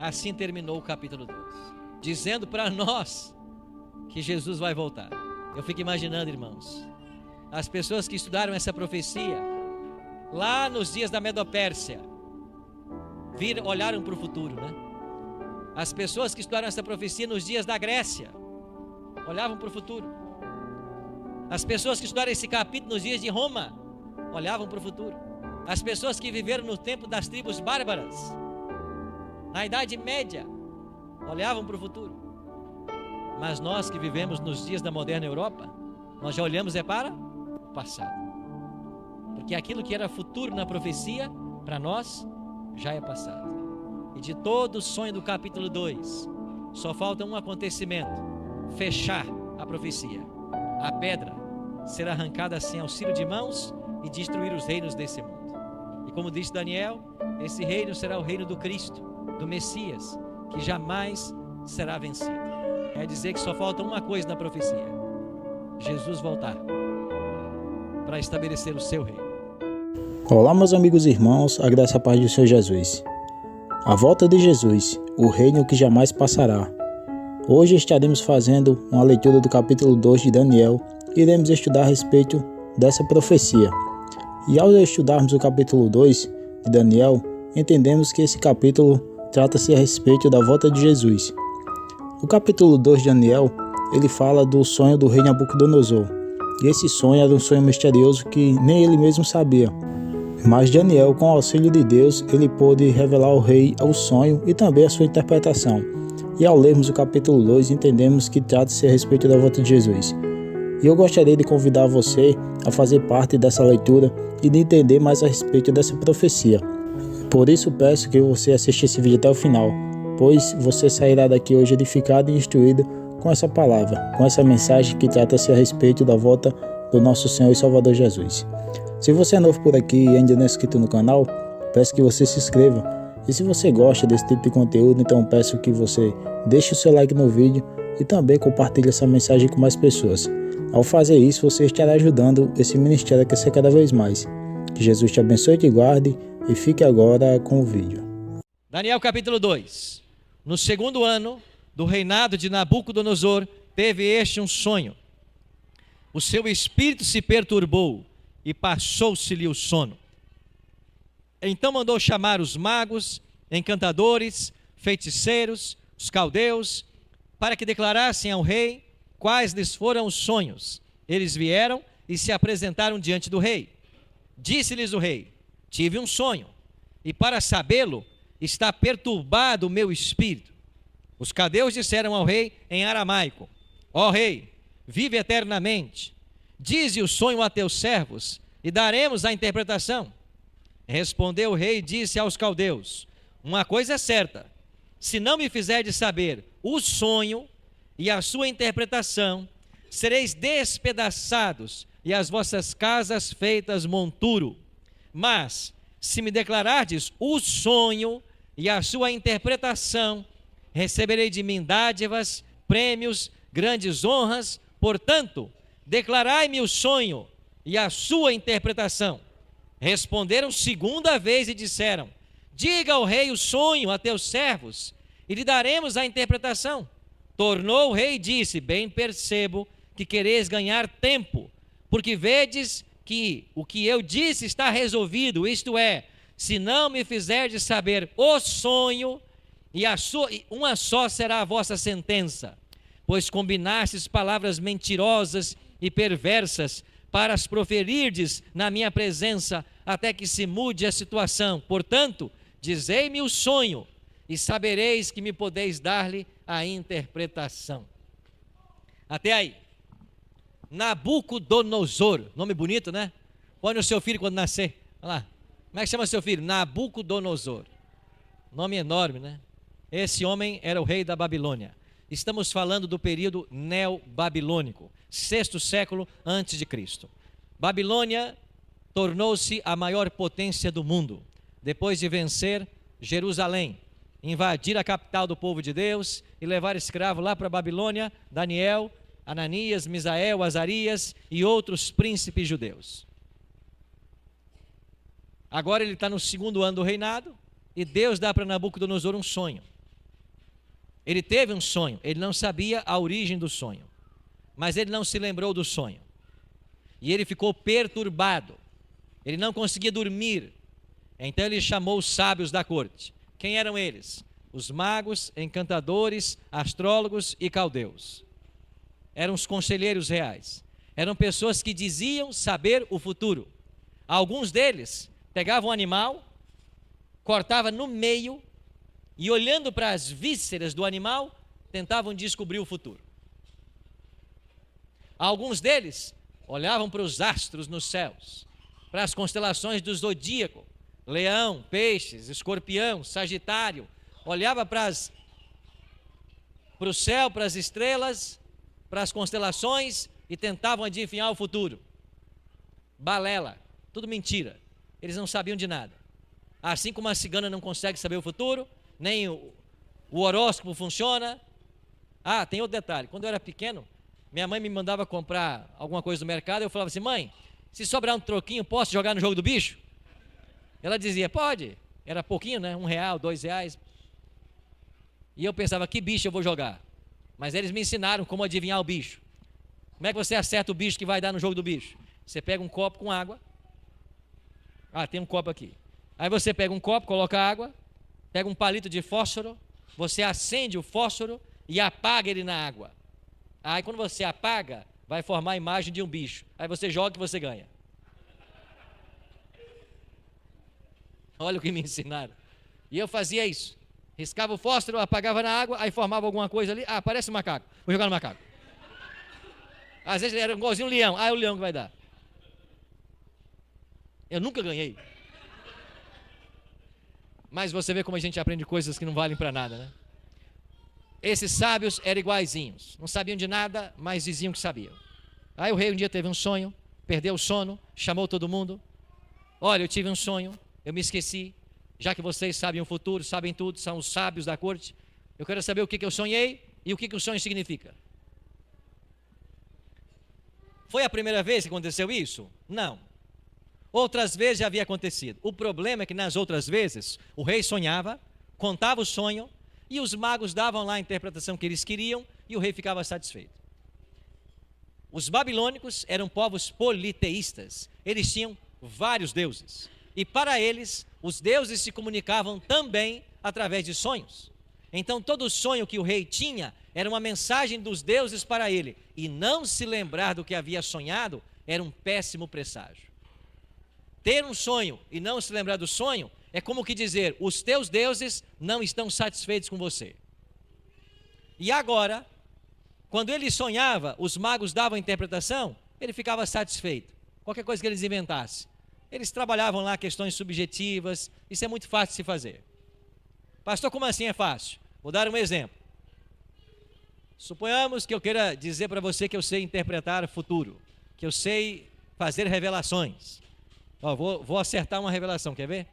Assim terminou o capítulo 2, dizendo para nós que Jesus vai voltar. Eu fico imaginando, irmãos, as pessoas que estudaram essa profecia lá nos dias da Medopérsia, olharam para o futuro, né? As pessoas que estudaram essa profecia nos dias da Grécia olhavam para o futuro. As pessoas que estudaram esse capítulo nos dias de Roma olhavam para o futuro. As pessoas que viveram no tempo das tribos bárbaras, na Idade Média, olhavam para o futuro. Mas nós que vivemos nos dias da moderna Europa, nós já olhamos para o passado. Porque aquilo que era futuro na profecia, para nós, já é passado. E de todo o sonho do capítulo 2, só falta um acontecimento: fechar a profecia. A pedra será arrancada sem auxílio de mãos e destruir os reinos desse mundo. E como disse Daniel, esse reino será o reino do Cristo, do Messias, que jamais será vencido. Quer dizer que só falta uma coisa na profecia: Jesus voltar para estabelecer o seu reino. Olá, meus amigos e irmãos, a graça e a paz do Senhor Jesus. A volta de Jesus, o reino que jamais passará. Hoje estaremos fazendo uma leitura do capítulo 2 de Daniel e iremos estudar a respeito dessa profecia. E ao estudarmos o capítulo 2 de Daniel, entendemos que esse capítulo trata-se a respeito da volta de Jesus. O capítulo 2 de Daniel, ele fala do sonho do rei Nabucodonosor. E esse sonho era um sonho misterioso que nem ele mesmo sabia. Mas Daniel, com o auxílio de Deus, ele pôde revelar ao rei o sonho e também a sua interpretação. E ao lermos o capítulo 2, entendemos que trata-se a respeito da volta de Jesus. E eu gostaria de convidar você a fazer parte dessa leitura e de entender mais a respeito dessa profecia. Por isso peço que você assista esse vídeo até o final, pois você sairá daqui hoje edificado e instruído com essa palavra, com essa mensagem que trata-se a respeito da volta do nosso Senhor e Salvador Jesus. Se você é novo por aqui e ainda não é inscrito no canal, peço que você se inscreva. E se você gosta desse tipo de conteúdo, então peço que você deixe o seu like no vídeo e também compartilhe essa mensagem com mais pessoas. Ao fazer isso, você estará ajudando esse ministério a crescer cada vez mais. Que Jesus te abençoe e te guarde, e fique agora com o vídeo. Daniel capítulo 2. No segundo ano do reinado de Nabucodonosor, teve este um sonho. O seu espírito se perturbou e passou-se-lhe o sono. Então mandou chamar os magos, encantadores, feiticeiros, os caldeus, para que declarassem ao rei quais lhes foram os sonhos. Eles vieram e se apresentaram diante do rei. Disse-lhes o rei: tive um sonho, e para sabê-lo está perturbado o meu espírito. Os caldeus disseram ao rei em aramaico: ó rei, vive eternamente. Dize o sonho a teus servos, e daremos a interpretação. Respondeu o rei e disse aos caldeus: uma coisa é certa, se não me fizerdes saber o sonho e a sua interpretação, sereis despedaçados e as vossas casas feitas monturo. Mas, se me declarardes o sonho e a sua interpretação, receberei de mim dádivas, prêmios, grandes honras. Portanto, declarai-me o sonho e a sua interpretação. Responderam segunda vez e disseram: diga ao rei o sonho a teus servos, e lhe daremos a interpretação. Tornou o rei e disse: bem percebo que quereis ganhar tempo, porque vedes que o que eu disse está resolvido, isto é, se não me fizerdes saber o sonho, uma só será a vossa sentença, pois combinastes palavras mentirosas e perversas para as proferirdes na minha presença, até que se mude a situação. Portanto, dizei-me o sonho, e sabereis que me podeis dar-lhe a interpretação. Até aí. Nabucodonosor, nome bonito, né? Põe no seu filho quando nascer. Olha lá. Como é que chama seu filho? Nabucodonosor. Nome enorme, né? Esse homem era o rei da Babilônia. Estamos falando do período neobabilônico, 6º século antes de Cristo. Babilônia tornou-se a maior potência do mundo, depois de vencer Jerusalém, invadir a capital do povo de Deus e levar escravo lá para a Babilônia, Daniel, Ananias, Misael, Azarias e outros príncipes judeus. Agora ele está no segundo ano do reinado e Deus dá para Nabucodonosor um sonho. Ele teve um sonho, ele não sabia a origem do sonho, mas ele não se lembrou do sonho. E ele ficou perturbado, ele não conseguia dormir. Então ele chamou os sábios da corte. Quem eram eles? Os magos, encantadores, astrólogos e caldeus. Eram os conselheiros reais. Eram pessoas que diziam saber o futuro. Alguns deles pegavam um animal, cortavam no meio e, olhando para as vísceras do animal, tentavam descobrir o futuro. Alguns deles olhavam para os astros nos céus, para as constelações do zodíaco, leão, peixes, escorpião, sagitário, olhava para o céu, para as estrelas, para as constelações e tentavam adivinhar o futuro. Balela, tudo mentira, eles não sabiam de nada. Assim como a cigana não consegue saber o futuro, nem o horóscopo funciona. Ah, tem outro detalhe, quando eu era pequeno, minha mãe me mandava comprar alguma coisa no mercado, eu falava assim: mãe, se sobrar um troquinho, posso jogar no jogo do bicho? Ela dizia: pode. Era pouquinho, né? R$1, R$2. E eu pensava: que bicho eu vou jogar? Mas eles me ensinaram como adivinhar o bicho. Como é que você acerta o bicho que vai dar no jogo do bicho? Você pega um copo com água. Ah, tem um copo aqui. Aí você pega um copo, coloca água, pega um palito de fósforo, você acende o fósforo e apaga ele na água. Aí quando você apaga, vai formar a imagem de um bicho. Aí você joga e você ganha. Olha o que me ensinaram. E eu fazia isso. Riscava o fósforo, apagava na água, aí formava alguma coisa ali. Ah, parece um macaco. Vou jogar no macaco. Às vezes era igualzinho um leão. Ah, é o leão que vai dar. Eu nunca ganhei. Mas você vê como a gente aprende coisas que não valem para nada, né? Esses sábios eram iguaizinhos. Não sabiam de nada, mas diziam que sabiam. Aí o rei um dia teve um sonho, perdeu o sono, chamou todo mundo. Olha, eu tive um sonho, eu me esqueci. Já que vocês sabem o futuro, sabem tudo, são os sábios da corte, eu quero saber o que eu sonhei e o que o sonho significa. Foi a primeira vez que aconteceu isso? Não. Outras vezes já havia acontecido. O problema é que nas outras vezes o rei sonhava, contava o sonho e os magos davam lá a interpretação que eles queriam e o rei ficava satisfeito. Os babilônicos eram povos politeístas. Eles tinham vários deuses. E para eles, os deuses se comunicavam também através de sonhos. Então todo sonho que o rei tinha era uma mensagem dos deuses para ele. E não se lembrar do que havia sonhado era um péssimo presságio. Ter um sonho e não se lembrar do sonho é como que dizer: os teus deuses não estão satisfeitos com você. E agora, quando ele sonhava, os magos davam a interpretação, ele ficava satisfeito. Qualquer coisa que eles inventassem. Eles trabalhavam lá questões subjetivas, isso é muito fácil de se fazer. Pastor, como assim é fácil? Vou dar um exemplo. Suponhamos que eu queira dizer para você que eu sei interpretar o futuro, que eu sei fazer revelações. Ó, vou acertar uma revelação, quer ver?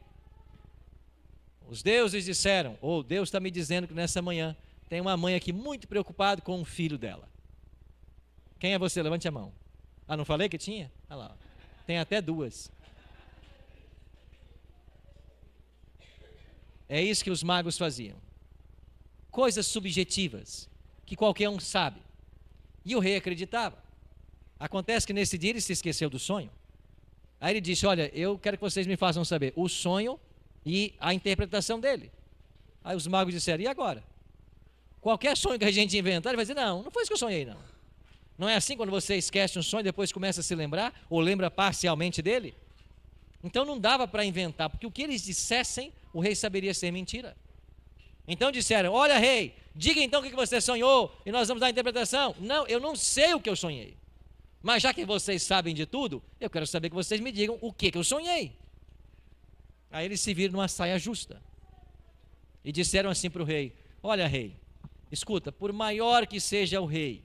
Os deuses disseram, ou Deus está me dizendo que nessa manhã tem uma mãe aqui muito preocupada com o filho dela. Quem é você? Levante a mão. Ah, não falei que tinha? Olha lá, tem até duas. É isso que os magos faziam. Coisas subjetivas, que qualquer um sabe. E o rei acreditava. Acontece que nesse dia ele se esqueceu do sonho. Aí ele disse: olha, eu quero que vocês me façam saber o sonho e a interpretação dele. Aí os magos disseram: e agora? Qualquer sonho que a gente inventar, ele vai dizer: não, não foi isso que eu sonhei, não. Não é assim quando você esquece um sonho e depois começa a se lembrar, ou lembra parcialmente dele? Então não dava para inventar, porque o que eles dissessem, o rei saberia ser mentira. Então disseram: olha, rei, diga então o que você sonhou e nós vamos dar a interpretação. Não, eu não sei o que eu sonhei. Mas já que vocês sabem de tudo, eu quero saber que vocês me digam o que eu sonhei. Aí eles se viram numa saia justa e disseram assim para o rei: olha, rei, escuta, por maior que seja o rei,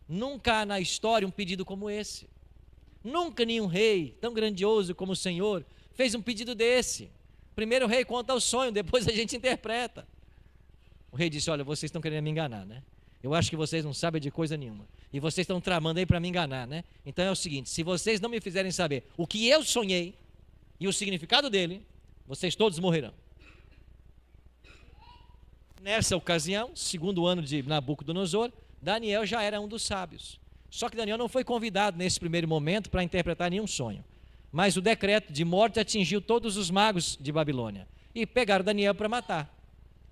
nunca há na história um pedido como esse. Nunca nenhum rei tão grandioso como o Senhor fez um pedido desse. Primeiro o rei conta o sonho, depois a gente interpreta. O rei disse: olha, vocês estão querendo me enganar, né? Eu acho que vocês não sabem de coisa nenhuma. E vocês estão tramando aí para me enganar, né? Então é o seguinte: se vocês não me fizerem saber o que eu sonhei e o significado dele, vocês todos morrerão. Nessa ocasião, segundo ano de Nabucodonosor, Daniel já era um dos sábios. Só que Daniel não foi convidado nesse primeiro momento para interpretar nenhum sonho. Mas o decreto de morte atingiu todos os magos de Babilônia. E pegaram Daniel para matar.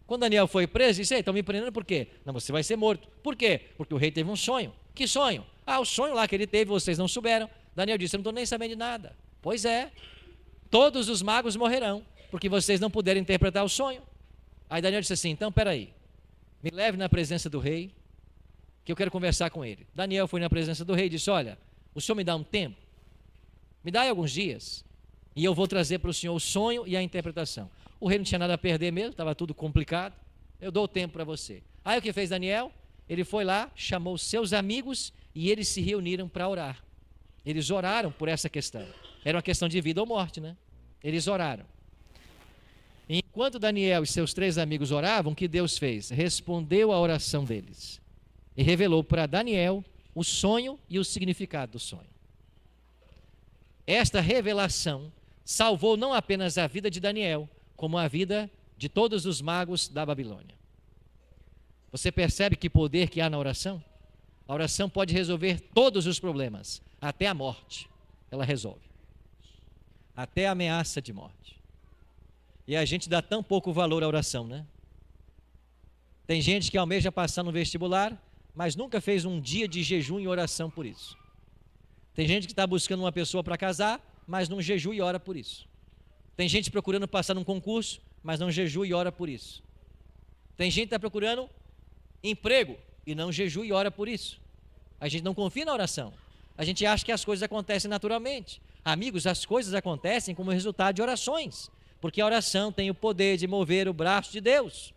Quando Daniel foi preso, disse: estão me prendendo por quê? Não, você vai ser morto. Por quê? Porque o rei teve um sonho. Que sonho? O sonho lá que ele teve, vocês não souberam. Daniel disse: eu não estou nem sabendo de nada. Pois é, todos os magos morrerão, porque vocês não puderam interpretar o sonho. Aí Daniel disse assim: então, peraí, me leve na presença do rei, que eu quero conversar com ele. Daniel foi na presença do rei e disse: olha, o senhor me dá um tempo? Me dá aí alguns dias, e eu vou trazer para o senhor o sonho e a interpretação. O rei não tinha nada a perder mesmo, estava tudo complicado. Eu dou o tempo para você. Aí o que fez Daniel? Ele foi lá, chamou os seus amigos e eles se reuniram para orar. Eles oraram por essa questão. Era uma questão de vida ou morte, né? Eles oraram. E enquanto Daniel e seus 3 amigos oravam, o que Deus fez? Respondeu à oração deles e revelou para Daniel o sonho e o significado do sonho. Esta revelação salvou não apenas a vida de Daniel, como a vida de todos os magos da Babilônia. Você percebe que poder que há na oração? A oração pode resolver todos os problemas, até a morte. Ela resolve. Até a ameaça de morte. E a gente dá tão pouco valor à oração, né? Tem gente que almeja passar no vestibular, mas nunca fez um dia de jejum e oração por isso. Tem gente que está buscando uma pessoa para casar, mas não jejua e ora por isso. Tem gente procurando passar num concurso, mas não jejua e ora por isso. Tem gente que está procurando emprego e não jejua e ora por isso. A gente não confia na oração. A gente acha que as coisas acontecem naturalmente. Amigos, as coisas acontecem como resultado de orações, porque a oração tem o poder de mover o braço de Deus.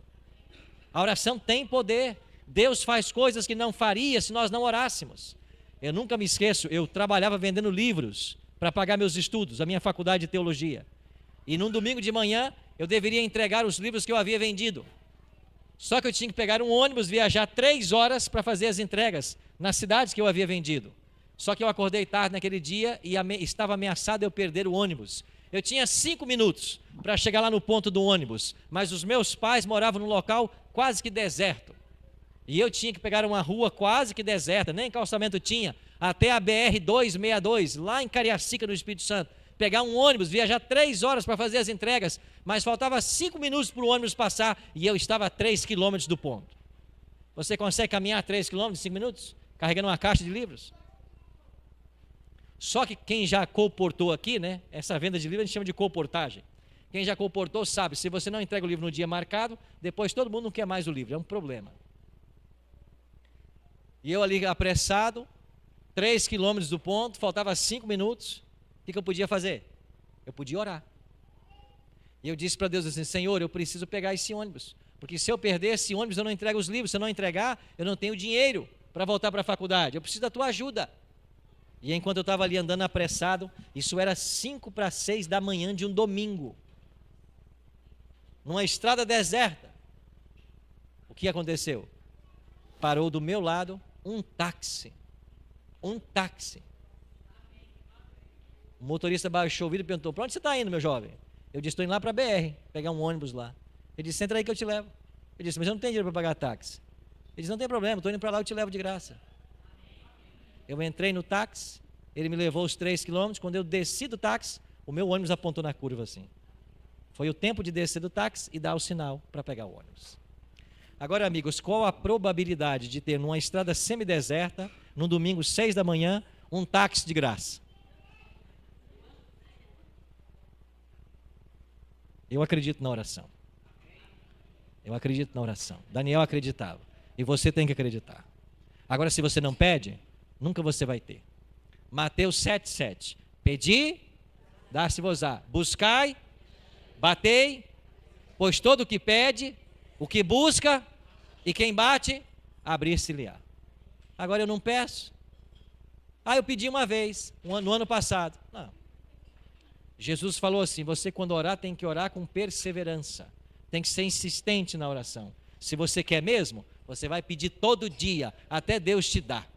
A oração tem poder. Deus faz coisas que não faria se nós não orássemos. Eu nunca me esqueço, eu trabalhava vendendo livros para pagar meus estudos, a minha faculdade de teologia. E num domingo de manhã, eu deveria entregar os livros que eu havia vendido. Só que eu tinha que pegar um ônibus, viajar 3 horas para fazer as entregas nas cidades que eu havia vendido. Só que eu acordei tarde naquele dia e estava ameaçado eu perder o ônibus. Eu tinha 5 minutos para chegar lá no ponto do ônibus, mas os meus pais moravam num local quase que deserto. E eu tinha que pegar uma rua quase que deserta, nem calçamento tinha, até a BR-262, lá em Cariacica, no Espírito Santo. Pegar um ônibus, viajar 3 horas para fazer as entregas, mas faltava 5 minutos para o ônibus passar e eu estava a 3 quilômetros do ponto. Você consegue caminhar 3 quilômetros em 5 minutos? Carregando uma caixa de livros? Só que quem já colportou aqui, né? Essa venda de livros a gente chama de colportagem. Quem já colportou sabe, se você não entrega o livro no dia marcado, depois todo mundo não quer mais o livro, é um problema. E eu ali apressado, 3 quilômetros do ponto, faltava 5 minutos, o que eu podia fazer? Eu podia orar. E eu disse para Deus assim: Senhor, eu preciso pegar esse ônibus, porque se eu perder esse ônibus eu não entrego os livros, se eu não entregar, eu não tenho dinheiro para voltar para a faculdade, eu preciso da tua ajuda. E enquanto eu estava ali andando apressado, isso era 5 para 6 da manhã de um domingo, numa estrada deserta, o que aconteceu? Parou do meu lado um táxi. O motorista baixou o vidro e perguntou: para onde você está indo, meu jovem? Eu disse: estou indo lá para a BR, pegar um ônibus lá. Ele disse: entra aí que eu te levo. Eu disse: mas eu não tenho dinheiro para pagar táxi. Ele disse: não tem problema, estou indo para lá, eu te levo de graça. Eu entrei no táxi, ele me levou os 3 quilômetros. Quando eu desci do táxi, o meu ônibus apontou na curva assim. Foi o tempo de descer do táxi e dar o sinal para pegar o ônibus. Agora, amigos, qual a probabilidade de ter numa estrada semideserta, num domingo 6 da manhã, um táxi de graça? Eu acredito na oração. Eu acredito na oração. Daniel acreditava. E você tem que acreditar. Agora, se você não pede, nunca você vai ter. Mateus 7,7. Pedi, dá-se-vos-á. Buscai, batei, pois todo o que pede, o que busca e quem bate, abrir-se-lhe-á. Agora eu não peço. Eu pedi uma vez, no ano passado. Não. Jesus falou assim: você quando orar tem que orar com perseverança. Tem que ser insistente na oração. Se você quer mesmo, você vai pedir todo dia, até Deus te dar.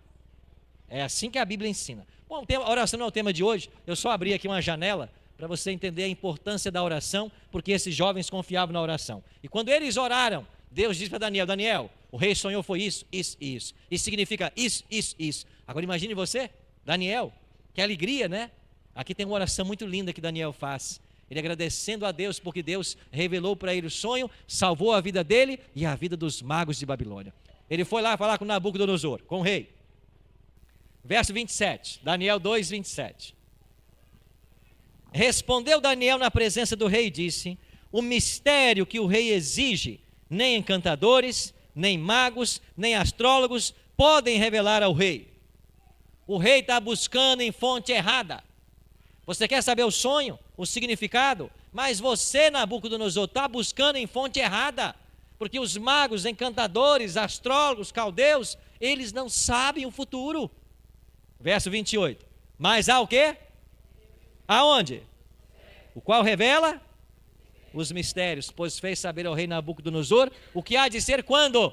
É assim que a Bíblia ensina. Bom, a oração não é o tema de hoje. Eu só abri aqui uma janela para você entender a importância da oração, porque esses jovens confiavam na oração. E quando eles oraram, Deus diz para Daniel: Daniel, o rei sonhou foi isso, isso, isso. Isso significa isso, isso, isso. Agora imagine você, Daniel, que alegria, né? Aqui tem uma oração muito linda que Daniel faz. Ele agradecendo a Deus porque Deus revelou para ele o sonho, salvou a vida dele e a vida dos magos de Babilônia. Ele foi lá falar com Nabucodonosor, com o rei. Verso 27, Daniel 2, 27. Respondeu Daniel na presença do rei e disse: o mistério que o rei exige, nem encantadores, nem magos, nem astrólogos podem revelar ao rei. O rei está buscando em fonte errada. Você quer saber o sonho, o significado? Mas você, Nabucodonosor, está buscando em fonte errada. Porque os magos, encantadores, astrólogos, caldeus, eles não sabem o futuro. Verso 28. Mas há o quê? Aonde? O qual revela os mistérios, pois fez saber ao rei Nabucodonosor o que há de ser quando?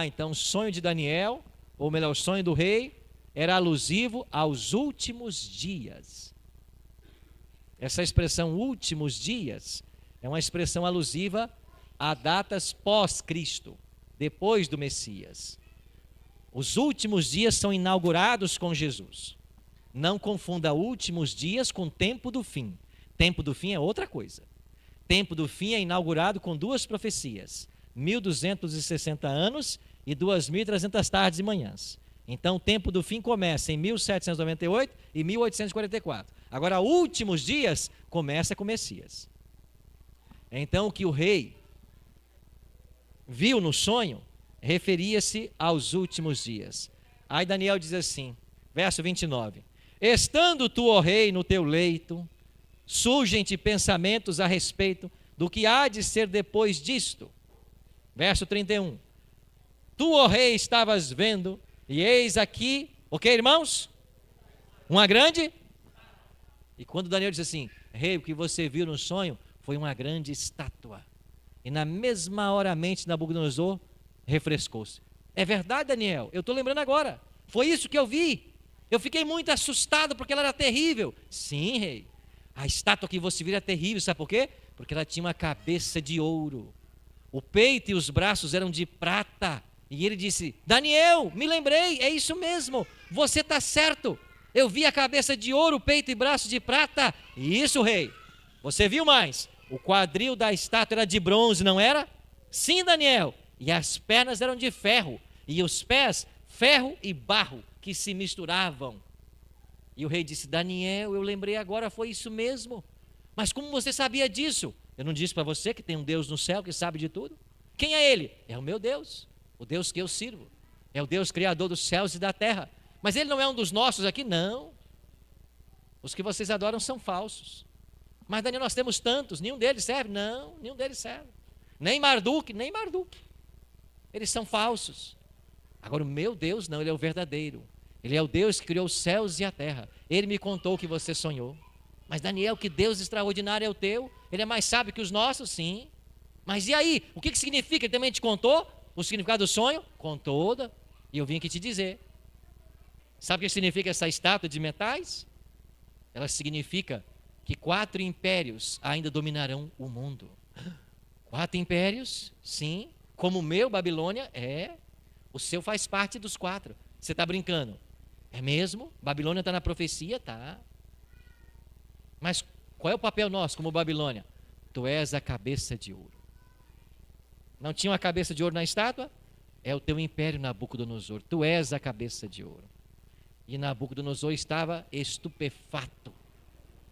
Então o sonho de Daniel, ou melhor, o sonho do rei, era alusivo aos últimos dias. Essa expressão últimos dias é uma expressão alusiva a datas pós-Cristo, depois do Messias. Os últimos dias são inaugurados com Jesus. Não confunda últimos dias com tempo do fim. Tempo do fim é outra coisa. Tempo do fim é inaugurado com duas profecias: 1260 anos e 2300 tardes e manhãs. Então o tempo do fim começa em 1798 e 1844. Agora, últimos dias começa com Messias. Então o que o rei viu no sonho referia-se aos últimos dias. Aí Daniel diz assim, verso 29. Estando tu, ó rei, no teu leito, surgem-te pensamentos a respeito do que há de ser depois disto. Verso 31. Tu, ó rei, estavas vendo, e eis aqui, o que, irmãos? Uma grande? E quando Daniel diz assim, rei, o que você viu no sonho foi uma grande estátua. E na mesma hora a mente de Nabucodonosor refrescou-se. É verdade, Daniel, eu estou lembrando agora. Foi isso que eu vi. Eu fiquei muito assustado porque ela era terrível. Sim, rei. A estátua que você viu era terrível, sabe por quê? Porque ela tinha uma cabeça de ouro. O peito e os braços eram de prata. E ele disse, Daniel, me lembrei, é isso mesmo. Você está certo. Eu vi a cabeça de ouro, peito e braço de prata. Isso, rei. Você viu mais? O quadril da estátua era de bronze, não era? Sim, Daniel. E as pernas eram de ferro. E os pés, ferro e barro, que se misturavam. E o rei disse, Daniel, eu lembrei agora, foi isso mesmo. Mas como você sabia disso? Eu não disse para você que tem um Deus no céu que sabe de tudo? Quem é ele? É o meu Deus, o Deus que eu sirvo. É o Deus criador dos céus e da terra. Mas ele não é um dos nossos aqui? Não. Os que vocês adoram são falsos. Mas Daniel, nós temos tantos, nenhum deles serve? Não, nenhum deles serve. Nem Marduk. Eles são falsos. Agora o meu Deus não, ele é o verdadeiro. Ele é o Deus que criou os céus e a terra. Ele me contou o que você sonhou. Mas Daniel, que Deus extraordinário é o teu? Ele é mais sábio que os nossos? Sim. Mas e aí? O que significa? Ele também te contou o significado do sonho? Contou. E eu vim aqui te dizer. Sabe o que significa essa estátua de metais? Ela significa que 4 impérios ainda dominarão o mundo. 4 impérios? Sim. Como o meu, Babilônia? É. O seu faz parte dos 4. Você está brincando? É mesmo? Babilônia está na profecia? Tá. Mas qual é o papel nosso como Babilônia? Tu és a cabeça de ouro. Não tinha uma cabeça de ouro na estátua? É o teu império, Nabucodonosor. Tu és a cabeça de ouro. E Nabucodonosor estava estupefato.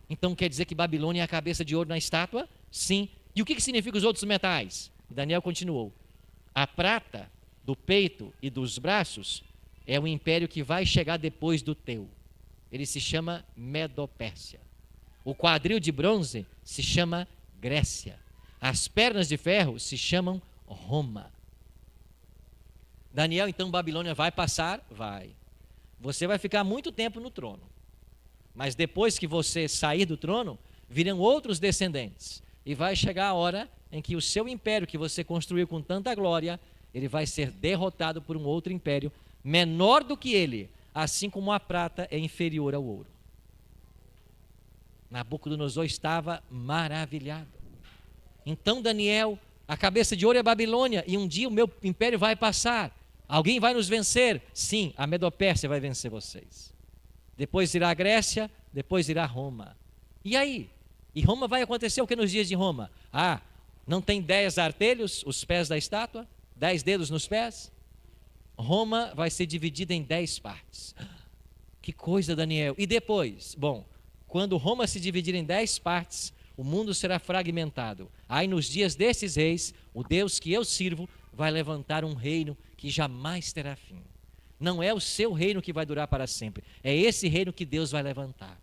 Então quer dizer que Babilônia é a cabeça de ouro na estátua? Sim. E o que significa os outros metais? Daniel continuou. A prata do peito e dos braços é o império que vai chegar depois do teu. Ele se chama Medo-Pérsia. O quadril de bronze se chama Grécia. As pernas de ferro se chamam Roma. Daniel, então Babilônia vai passar? Vai. Você vai ficar muito tempo no trono. Mas depois que você sair do trono, virão outros descendentes. E vai chegar a hora em que o seu império que você construiu com tanta glória, ele vai ser derrotado por um outro império menor do que ele, assim como a prata é inferior ao ouro. Nabucodonosor estava maravilhado. Então Daniel A cabeça de ouro é a Babilônia, e um dia o meu império vai passar. Alguém vai nos vencer? Sim, a Medopérsia vai vencer vocês. Depois irá a Grécia, depois irá Roma. E aí? E Roma vai acontecer o que nos dias de Roma? Ah, não tem 10 artelhos, os pés da estátua? 10 dedos nos pés? Roma vai ser dividida em 10 partes. Que coisa, Daniel. E depois? Bom, quando Roma se dividir em 10 partes, o mundo será fragmentado. Aí nos dias desses reis, o Deus que eu sirvo vai levantar um reino que jamais terá fim. Não é o seu reino que vai durar para sempre. É esse reino que Deus vai levantar.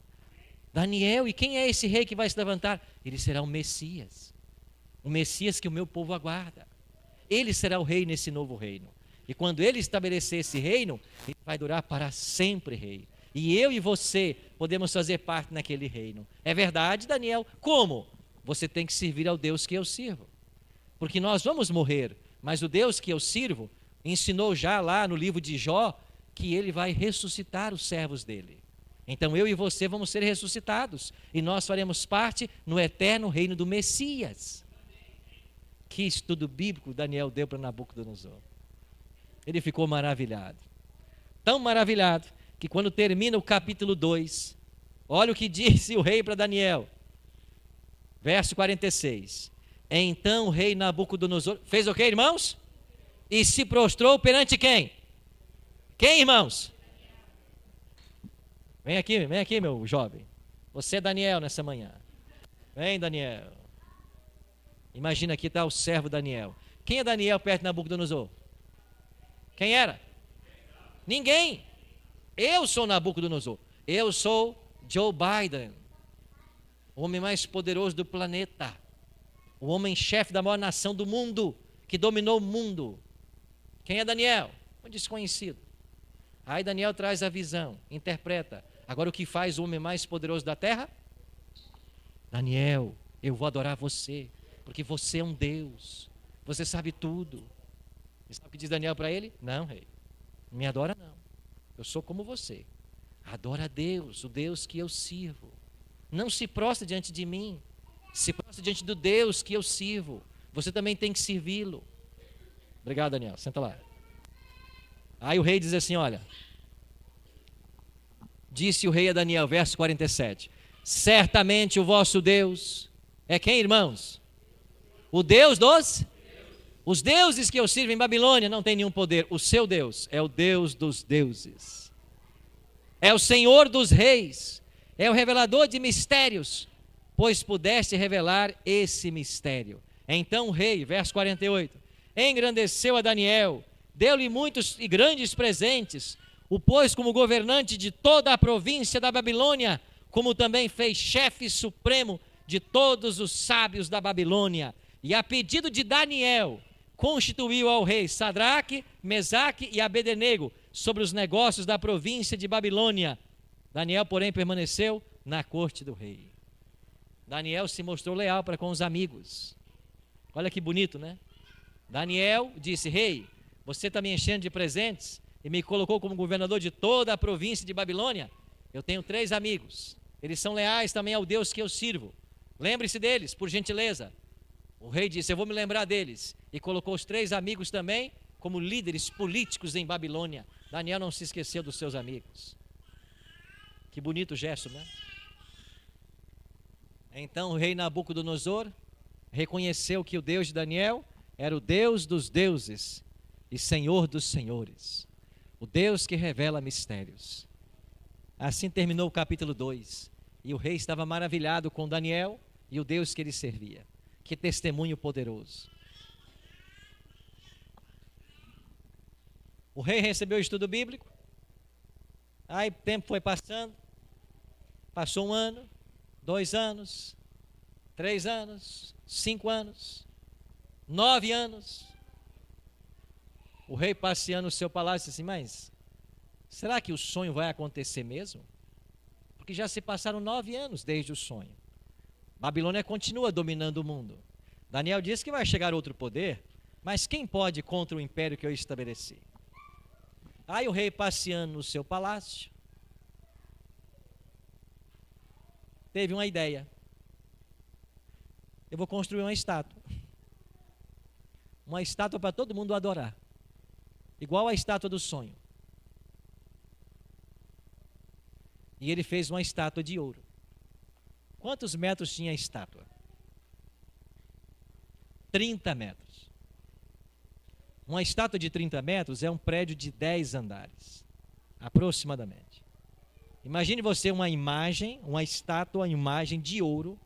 Daniel, e quem é esse rei que vai se levantar? Ele será o Messias. O Messias que o meu povo aguarda. Ele será o rei nesse novo reino. E quando ele estabelecer esse reino, ele vai durar para sempre, rei. E eu e você podemos fazer parte naquele reino. É verdade, Daniel? Como? Você tem que servir ao Deus que eu sirvo. Porque nós vamos morrer, mas o Deus que eu sirvo ensinou já lá no livro de Jó que ele vai ressuscitar os servos dele. Então eu e você vamos ser ressuscitados e nós faremos parte no eterno reino do Messias. Que estudo bíblico Daniel deu para Nabucodonosor. Ele ficou maravilhado. Tão maravilhado que quando termina o capítulo 2, olha o que disse o rei para Daniel. Verso 46. Então o rei Nabucodonosor fez o que, irmãos? E se prostrou perante quem? Quem, irmãos? Vem aqui, meu jovem. Você é Daniel nessa manhã. Vem, Daniel. Imagina aqui está o servo Daniel. Quem é Daniel perto de Nabucodonosor? Quem era? Ninguém. Eu sou Nabucodonosor. Eu sou Joe Biden, o homem mais poderoso do planeta, o homem-chefe da maior nação do mundo, que dominou o mundo. Quem é Daniel? Um desconhecido. Aí Daniel traz a visão, interpreta. Agora o que faz o homem mais poderoso da terra? Daniel, eu vou adorar você, porque você é um Deus, você sabe tudo. E sabe o que diz Daniel para ele? Não, rei, não me adora não, eu sou como você. Adora a Deus, o Deus que eu sirvo. Não se prostra diante de mim, se prostra diante do Deus que eu sirvo. Você também tem que servi-lo. Obrigado, Daniel, senta lá. Aí o rei diz assim, olha, disse o rei a Daniel, verso 47, certamente o vosso Deus é quem, irmãos? O Deus dos? Os deuses que eu sirvo em Babilônia não têm nenhum poder. O seu Deus é o Deus dos deuses. É o Senhor dos reis. É o revelador de mistérios, pois pudeste revelar esse mistério. Então o rei, verso 48, engrandeceu a Daniel, deu-lhe muitos e grandes presentes, o pôs como governante de toda a província da Babilônia, como também fez chefe supremo de todos os sábios da Babilônia. E a pedido de Daniel, constituiu ao rei Sadraque, Mesaque e Abednego sobre os negócios da província de Babilônia. Daniel, porém, permaneceu na corte do rei. Daniel se mostrou leal para com os amigos. Olha que bonito, né? Daniel disse, rei, você está me enchendo de presentes e me colocou como governador de toda a província de Babilônia. Eu tenho 3 amigos, eles são leais também ao Deus que eu sirvo. Lembre-se deles, por gentileza. O rei disse, eu vou me lembrar deles. E colocou os 3 amigos também como líderes políticos em Babilônia. Daniel não se esqueceu dos seus amigos. Que bonito gesto, né? Então o rei Nabucodonosor reconheceu que o Deus de Daniel era o Deus dos deuses e Senhor dos senhores. O Deus que revela mistérios. Assim terminou o capítulo 2. E o rei estava maravilhado com Daniel e o Deus que ele servia. Que testemunho poderoso. O rei recebeu o estudo bíblico. Aí o tempo foi passando. Passou 1 ano, 2 anos, 3 anos, 5 anos, 9 anos. O rei passeando no seu palácio disse assim, mas será que o sonho vai acontecer mesmo? Porque já se passaram 9 anos desde o sonho. Babilônia continua dominando o mundo. Daniel disse que vai chegar outro poder, mas quem pode contra o império que eu estabeleci? Aí o rei passeando no seu palácio, teve uma ideia. Eu vou construir uma estátua. uma estátua para todo mundo adorar, igual a estátua do sonho. E ele fez uma estátua de ouro. Quantos metros tinha a estátua? 30 metros. Uma estátua de 30 metros é um prédio de 10 andares, aproximadamente. Imagine você uma imagem, uma estátua, uma imagem de ouro,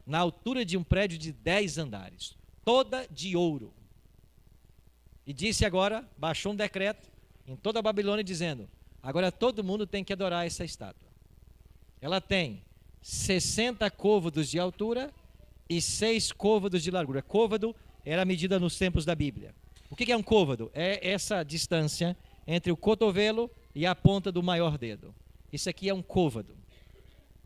na altura de um prédio de 10 andares, toda de ouro. E disse agora, baixou um decreto em toda a Babilônia dizendo, agora todo mundo tem que adorar essa estátua. Ela tem 60 côvados de altura e 6 côvados de largura. Côvado era a medida nos tempos da Bíblia. O que é um côvado? É essa distância entre o cotovelo e a ponta do maior dedo. Isso aqui é um côvado.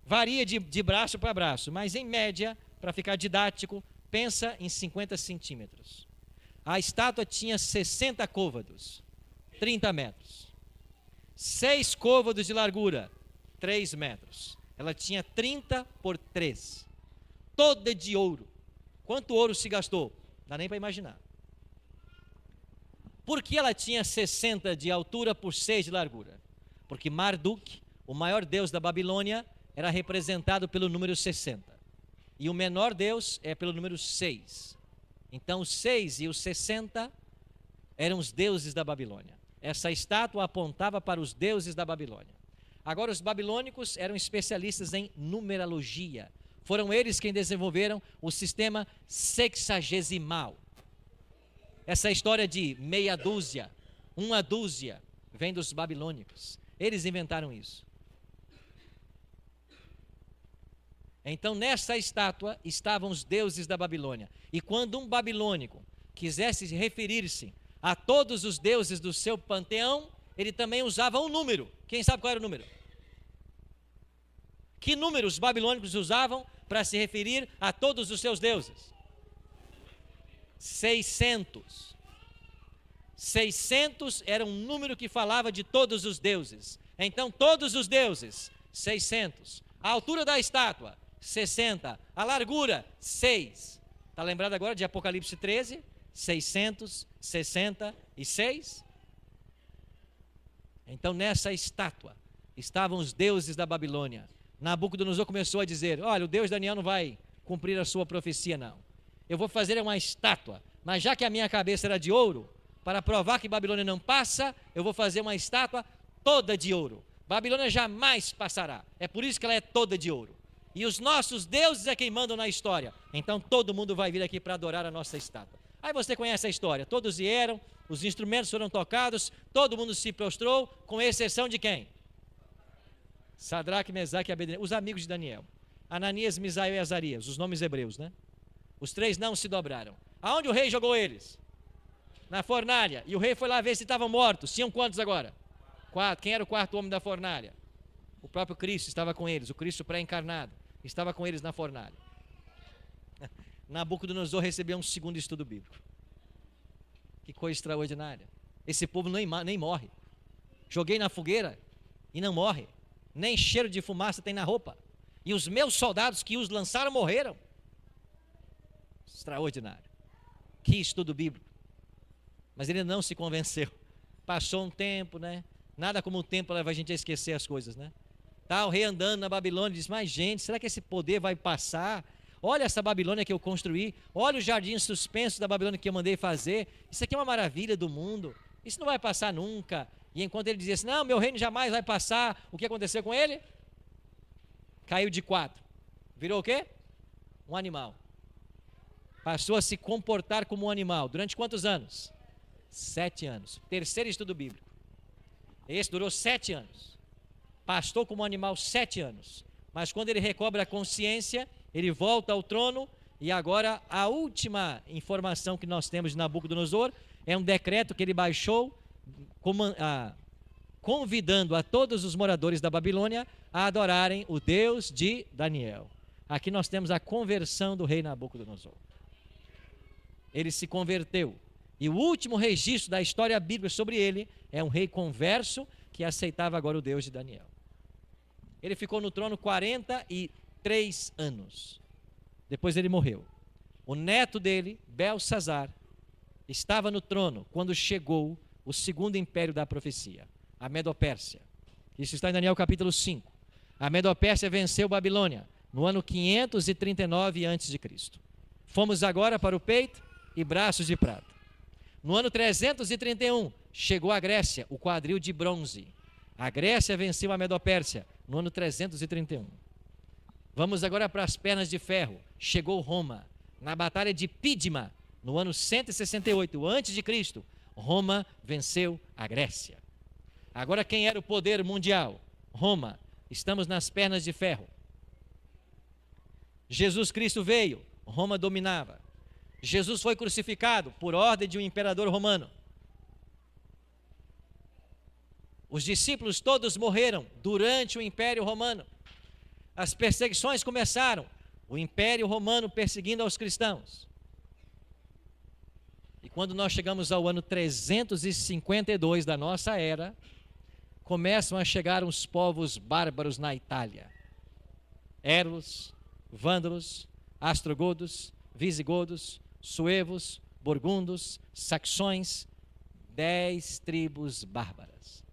Varia de braço para braço, mas em média, para ficar didático, pensa em 50 centímetros. A estátua tinha 60 côvados, 30 metros. 6 côvados de largura, 3 metros. Ela tinha 30 por 3. Toda de ouro. Quanto ouro se gastou? Não dá nem para imaginar. Por que ela tinha 60 de altura por 6 de largura? Porque Marduk, o maior deus da Babilônia, era representado pelo número 60. E o menor deus é pelo número 6. Então, os 6 e os 60 eram os deuses da Babilônia. Essa estátua apontava para os deuses da Babilônia. Agora, os babilônicos eram especialistas em numerologia. Foram eles quem desenvolveram o sistema sexagesimal. Essa história de meia dúzia, uma dúzia, vem dos babilônicos. Eles inventaram isso. Então, nessa estátua estavam os deuses da Babilônia. E quando um babilônico quisesse referir-se a todos os deuses do seu panteão, ele também usava um número. Quem sabe qual era o número? Que número os babilônicos usavam para se referir a todos os seus deuses? 600. 600 era um número que falava de todos os deuses. Então, todos os deuses, 600. A altura da estátua, 60. A largura, 6. Está lembrado agora de Apocalipse 13? 666. Então, nessa estátua estavam os deuses da Babilônia. Nabucodonosor começou a dizer, olha, o Deus Daniel não vai cumprir a sua profecia, não. Eu vou fazer uma estátua, mas já que a minha cabeça era de ouro, para provar que Babilônia não passa, eu vou fazer uma estátua toda de ouro. Babilônia jamais passará. É por isso que ela é toda de ouro. E os nossos deuses é quem mandam na história. Então todo mundo vai vir aqui para adorar a nossa estátua. Aí você conhece a história. Todos vieram, os instrumentos foram tocados, todo mundo se prostrou, com exceção de quem? Sadraque, Mesaque e Abednego, os amigos de Daniel. Ananias, Misael e Azarias, os nomes hebreus, né? Os 3 não se dobraram. Aonde o rei jogou eles? Na fornalha. E o rei foi lá ver se estavam mortos. Tinham quantos agora? 4. Quem era o 4º homem da fornalha? O próprio Cristo estava com eles, o Cristo pré-encarnado. Estava com eles na fornalha. Nabucodonosor recebeu um 2º estudo bíblico. Que coisa extraordinária. Esse povo nem morre. Joguei na fogueira e não morre. Nem cheiro de fumaça tem na roupa. E os meus soldados que os lançaram morreram. Extraordinário. Que estudo bíblico. Mas ele não se convenceu. Passou um tempo, né? Nada como o tempo leva a gente a esquecer as coisas, né? Tá o rei andando na Babilônia e diz, mas gente, será que esse poder vai passar? Olha essa Babilônia que eu construí. Olha o jardim suspenso da Babilônia que eu mandei fazer. Isso aqui é uma maravilha do mundo. Isso não vai passar nunca. E enquanto ele dizia assim, não, meu reino jamais vai passar, o que aconteceu com ele? Caiu de 4. Virou o quê? Um animal. Passou a se comportar como um animal. Durante quantos anos? 7 anos. 3º estudo bíblico. Esse durou 7 anos. Pastou como um animal 7 anos. Mas quando ele recobra a consciência, ele volta ao trono. E agora a última informação que nós temos de Nabucodonosor é um decreto que ele baixou convidando a todos os moradores da Babilônia a adorarem o Deus de Daniel. Aqui nós temos a conversão do rei Nabucodonosor. Ele se converteu. E o último registro da história bíblica sobre ele é um rei converso que aceitava agora o Deus de Daniel. Ele ficou no trono 43 anos. Depois ele morreu. O neto dele, Belsazar, estava no trono quando chegou o segundo império da profecia, a Medo-Pérsia. Isso está em Daniel capítulo 5. A Medo-Pérsia venceu Babilônia no ano 539 a.C. Fomos agora para o peito e braços de prata. No ano 331, chegou a Grécia, o quadril de bronze. A Grécia venceu a Medo-Pérsia no ano 331. Vamos agora para as pernas de ferro. Chegou Roma. Na batalha de Pídima, no ano 168 a.C., Roma venceu a Grécia. Agora quem era o poder mundial? Roma. Estamos nas pernas de ferro. Jesus Cristo veio, Roma dominava. Jesus foi crucificado por ordem de um imperador romano. Os discípulos todos morreram durante o Império Romano. As perseguições começaram, o Império Romano perseguindo aos cristãos. E quando nós chegamos ao ano 352 da nossa era, começam a chegar os povos bárbaros na Itália. Érulos, vândalos, astrogodos, visigodos, suevos, burgundos, saxões, 10 tribos bárbaras.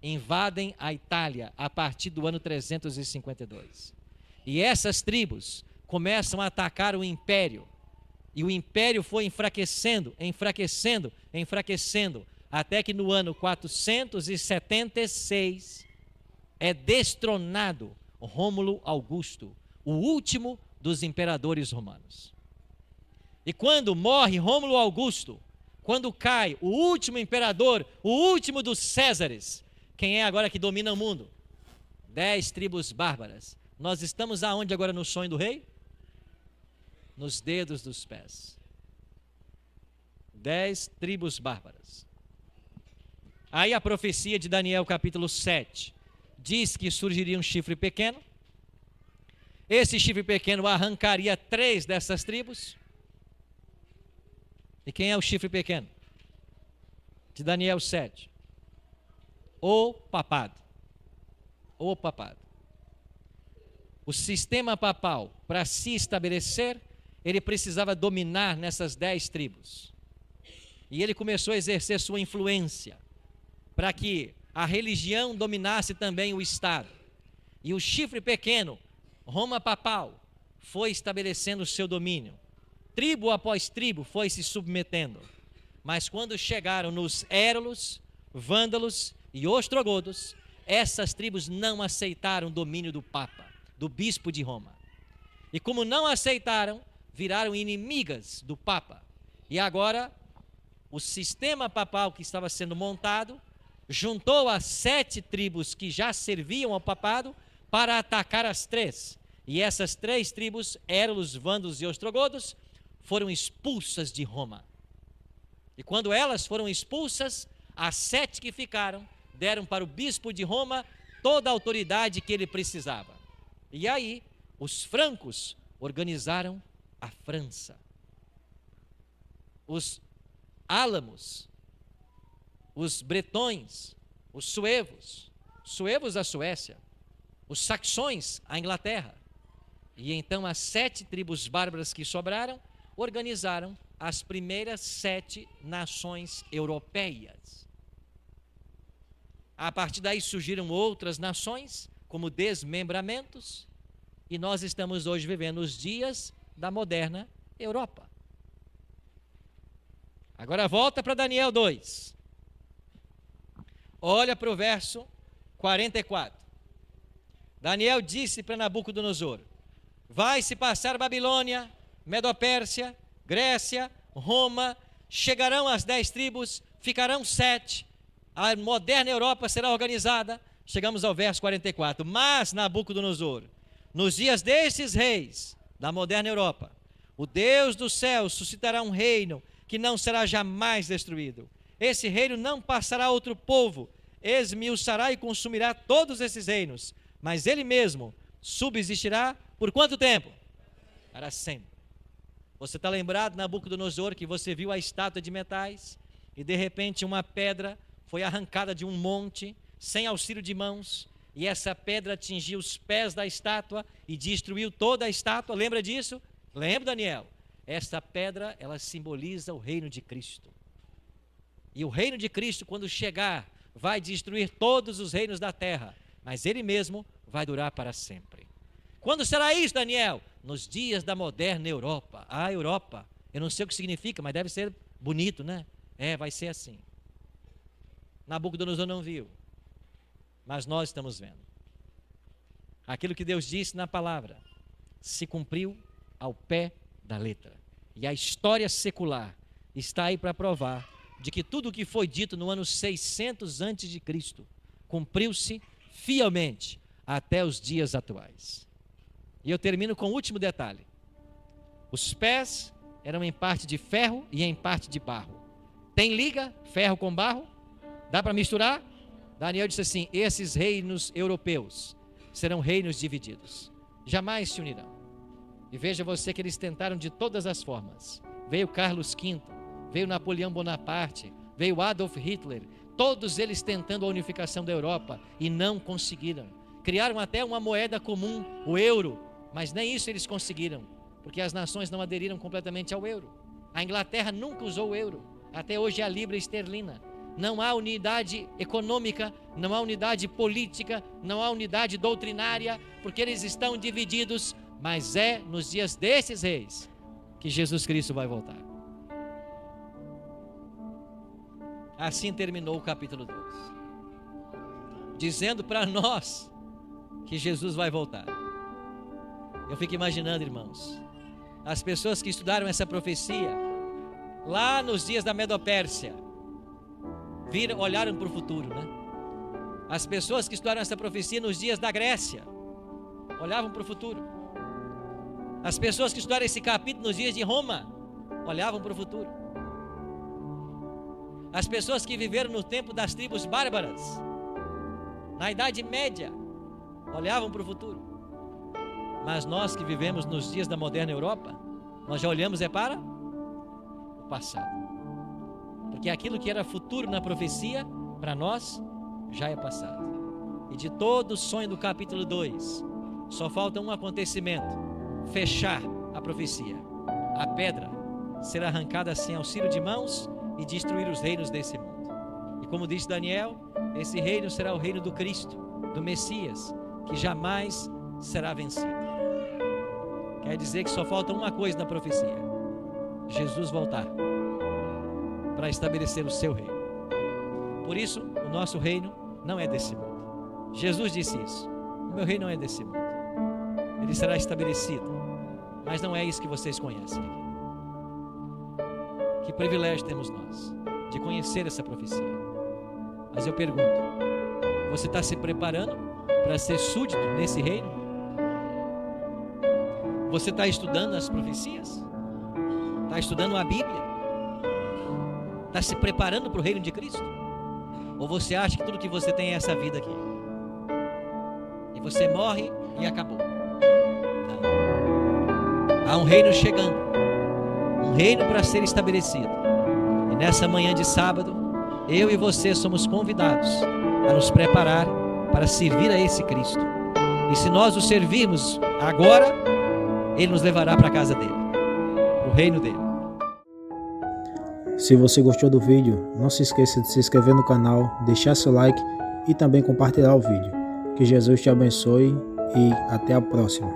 Invadem a Itália a partir do ano 352. E essas tribos começam a atacar o império. E o império foi enfraquecendo, até que no ano 476 é destronado Rômulo Augusto, o último dos imperadores romanos. E quando morre Rômulo Augusto, quando cai o último imperador, o último dos Césares, quem é agora que domina o mundo? 10 tribos bárbaras. Nós estamos aonde agora no sonho do rei? Nos dedos dos pés. 10 tribos bárbaras. Aí a profecia de Daniel capítulo 7 diz que surgiria um chifre pequeno. Esse chifre pequeno arrancaria 3 dessas tribos. E quem é o chifre pequeno? De Daniel 7. O papado. O papado. O sistema papal, para se estabelecer, ele precisava dominar nessas 10 tribos. E ele começou a exercer sua influência para que a religião dominasse também o Estado. E o chifre pequeno, Roma papal, foi estabelecendo o seu domínio. Tribo após tribo foi se submetendo. Mas quando chegaram nos érulos, vândalos e ostrogodos, essas tribos não aceitaram o domínio do Papa, do bispo de Roma. E como não aceitaram, viraram inimigas do Papa. E agora, o sistema papal que estava sendo montado, juntou as 7 tribos que já serviam ao papado para atacar as 3. E essas 3 tribos, érulos, vândalos e ostrogodos, foram expulsas de Roma. E quando elas foram expulsas, as 7 que ficaram deram para o bispo de Roma toda a autoridade que ele precisava. E aí, os francos organizaram a França. Os álamos, os bretões, os suevos da Suécia, os saxões, a Inglaterra. E então as 7 tribos bárbaras que sobraram organizaram as primeiras 7 nações europeias. A partir daí surgiram outras nações, como desmembramentos, e nós estamos hoje vivendo os dias da moderna Europa. Agora volta para Daniel 2. Olha para o verso 44. Daniel disse para Nabucodonosor: vai se passar Babilônia, Medo-Pérsia, Grécia, Roma, chegarão as 10 tribos, ficarão 7, a moderna Europa será organizada. Chegamos ao verso 44. Mas Nabucodonosor, nos dias destes reis da moderna Europa, o Deus do céu suscitará um reino que não será jamais destruído. Esse reino não passará a outro povo, esmiuçará e consumirá todos esses reinos, mas ele mesmo subsistirá por quanto tempo? Para sempre. Você está lembrado, Nabucodonosor, que você viu a estátua de metais e de repente uma pedra foi arrancada de um monte, sem auxílio de mãos, e essa pedra atingiu os pés da estátua e destruiu toda a estátua. Lembra disso? Lembra, Daniel? Esta pedra, ela simboliza o reino de Cristo. E o reino de Cristo, quando chegar, vai destruir todos os reinos da terra, mas ele mesmo vai durar para sempre. Quando será isso, Daniel? Nos dias da moderna Europa. A Europa, eu não sei o que significa, mas deve ser bonito, né? Vai ser assim. Nabucodonosor não viu, mas nós estamos vendo. Aquilo que Deus disse na palavra se cumpriu ao pé da letra. E a história secular está aí para provar de que tudo o que foi dito no ano 600 a.C. cumpriu-se fielmente até os dias atuais. E eu termino com o último detalhe. Os pés eram em parte de ferro e em parte de barro. Tem liga, ferro com barro? Dá para misturar? Daniel disse assim: esses reinos europeus serão reinos divididos, jamais se unirão. E veja você que eles tentaram de todas as formas. Veio Carlos V, veio Napoleão Bonaparte, veio Adolf Hitler, todos eles tentando a unificação da Europa e não conseguiram. Criaram até uma moeda comum, o euro, mas nem isso eles conseguiram, porque as nações não aderiram completamente ao euro. A Inglaterra nunca usou o euro, até hoje é a libra esterlina. Não há unidade econômica, não há unidade política, não há unidade doutrinária, porque eles estão divididos, mas é nos dias desses reis que Jesus Cristo vai voltar. Assim terminou o capítulo 2, dizendo para nós que Jesus vai voltar. Eu fico imaginando, irmãos, as pessoas que estudaram essa profecia lá nos dias da Medopérsia, olharam para o futuro, né? As pessoas que estudaram essa profecia nos dias da Grécia olhavam para o futuro. As pessoas que estudaram esse capítulo nos dias de Roma olhavam para o futuro. As pessoas que viveram no tempo das tribos bárbaras, na Idade Média, olhavam para o futuro. Mas nós que vivemos nos dias da moderna Europa, nós já olhamos para o passado. Porque aquilo que era futuro na profecia, para nós, já é passado. E de todo o sonho do capítulo 2, só falta um acontecimento: fechar a profecia. A pedra será arrancada assim ao ciro de mãos e destruir os reinos desse mundo. E como disse Daniel, esse reino será o reino do Cristo, do Messias, que jamais será vencido. Quer dizer que só falta uma coisa na profecia: Jesus voltar para estabelecer o seu reino. Por isso, o nosso reino não é desse mundo. Jesus disse isso: o meu reino não é desse mundo. Ele será estabelecido, mas não é isso que vocês conhecem. Que privilégio temos nós de conhecer essa profecia. Mas eu pergunto: você está se preparando para ser súdito nesse reino? Você está estudando as profecias? Está estudando a Bíblia? Está se preparando para o reino de Cristo? Ou você acha que tudo que você tem é essa vida aqui? E você morre e acabou? Não. Há um reino chegando, um reino para ser estabelecido. E nessa manhã de sábado, eu e você somos convidados a nos preparar para servir a esse Cristo. E se nós o servirmos agora, Ele nos levará para a casa dele, para o reino dele. Se você gostou do vídeo, não se esqueça de se inscrever no canal, deixar seu like e também compartilhar o vídeo. Que Jesus te abençoe e até a próxima.